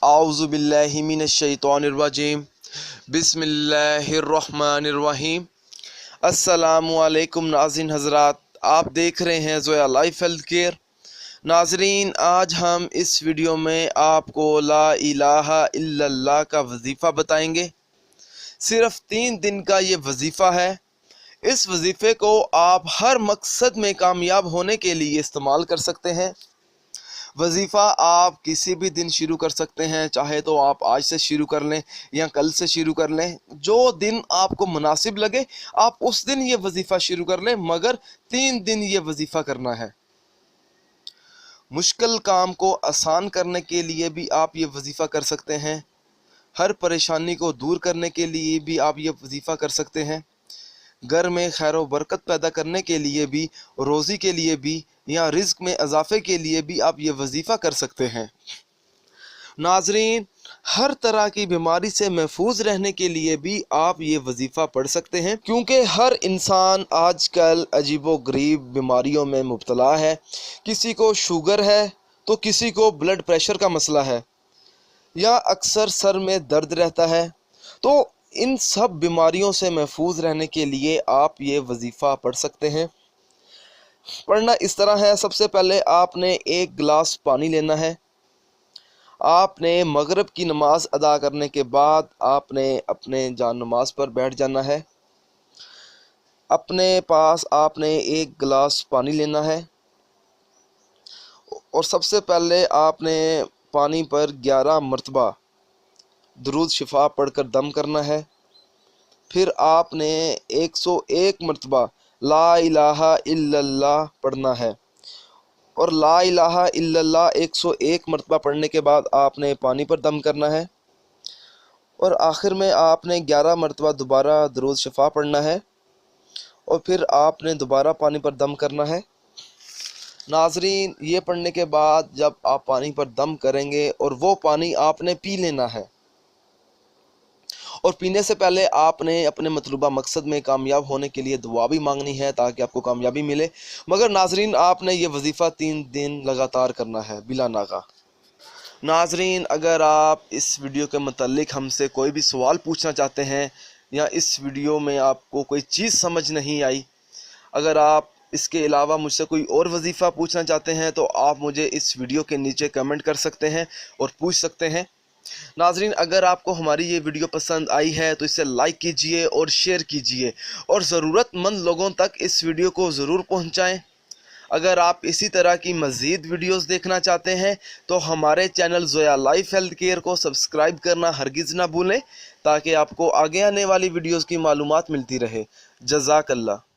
आऊज़ु बिल्लाहि मिनश शैतानिर रजीम बिस्मिल्लाहिर्रहमानिर्रहीम। अस्सलामु अलैकुम नाज़रीन हज़रात, आप देख रहे हैं ज़ोया लाइफ हेल्थ केयर। नाज़रीन, आज हम इस वीडियो में आपको ला इलाहा इल्लल्लाह का वजीफ़ा बताएंगे। सिर्फ़ 3 दिन का ये वजीफ़ा है। इस वजीफ़े को आप हर मकसद में कामयाब होने के लिए इस्तेमाल कर सकते हैं। वजीफ़ा आप किसी भी दिन शुरू कर सकते हैं, चाहे तो आप आज से शुरू कर लें या कल से शुरू कर लें। जो दिन आपको मुनासिब लगे आप उस दिन ये वजीफ़ा शुरू कर लें, मगर 3 दिन ये वजीफ़ा करना है। मुश्किल काम को आसान करने के लिए भी आप ये वजीफ़ा कर सकते हैं। हर परेशानी को दूर करने के लिए भी आप ये वजीफ़ा कर सकते हैं। घर में खैर व बरकत पैदा करने के लिए भी, रोज़ी के लिए भी या रिज़्क में इजाफे के लिए भी आप ये वजीफ़ा कर सकते हैं। नाज़रीन, हर तरह की बीमारी से महफूज रहने के लिए भी आप ये वजीफ़ा पढ़ सकते हैं, क्योंकि हर इंसान आजकल अजीबो गरीब बीमारियों में मुब्तला है। किसी को शुगर है तो किसी को ब्लड प्रेशर का मसला है या अक्सर सर में दर्द रहता है। तो इन सब बीमारियों से महफूज रहने के लिए आप ये वजीफ़ा पढ़ सकते हैं। पढ़ना इस तरह है, सबसे पहले आपने 1 गिलास पानी लेना है। आपने मगरिब की नमाज अदा करने के बाद आपने अपने जान नमाज पर बैठ जाना है। अपने पास आपने 1 गिलास पानी लेना है और सबसे पहले आपने पानी पर 11 मरतबा दुरूद शिफा पढ़कर दम करना है। फिर आपने 101 मरतबा ला इलाहा इल्लल्लाह पढ़ना है और ला इलाहा इल्लल्लाह 101 मरतबा पढ़ने के बाद आपने पानी पर दम करना है और आखिर में आपने 11 मरतबा दोबारा दुरूद शिफा पढ़ना है और फिर आपने दोबारा पानी पर दम करना है। नाज़रीन, ये पढ़ने के बाद जब आप पानी पर दम करेंगे और वो पानी आपने पी लेना है, और पीने से पहले आपने अपने मतलूबा मकसद में कामयाब होने के लिए दुआ भी मांगनी है ताकि आपको कामयाबी मिले। मगर नाज़रीन, आपने ये वजीफ़ा 3 दिन लगातार करना है बिला नागा। नाज़रीन, अगर आप इस वीडियो के मुतालिक हमसे कोई भी सवाल पूछना चाहते हैं या इस वीडियो में आपको कोई चीज़ समझ नहीं आई, अगर आप इसके अलावा मुझसे कोई और वजीफ़ा पूछना चाहते हैं तो आप मुझे इस वीडियो के नीचे कमेंट कर सकते हैं और पूछ सकते हैं। नाज़रीन, अगर आपको हमारी ये वीडियो पसंद आई है तो इसे लाइक कीजिए और शेयर कीजिए और ज़रूरतमंद लोगों तक इस वीडियो को ज़रूर पहुंचाएं। अगर आप इसी तरह की मज़ीद वीडियोस देखना चाहते हैं तो हमारे channel Zoya life health care को सब्सक्राइब करना हरगिज़ ना भूलें, ताकि आपको आगे आने वाली वीडियोस की मालूमात मिलती रहे। जज़ाकल्लाह।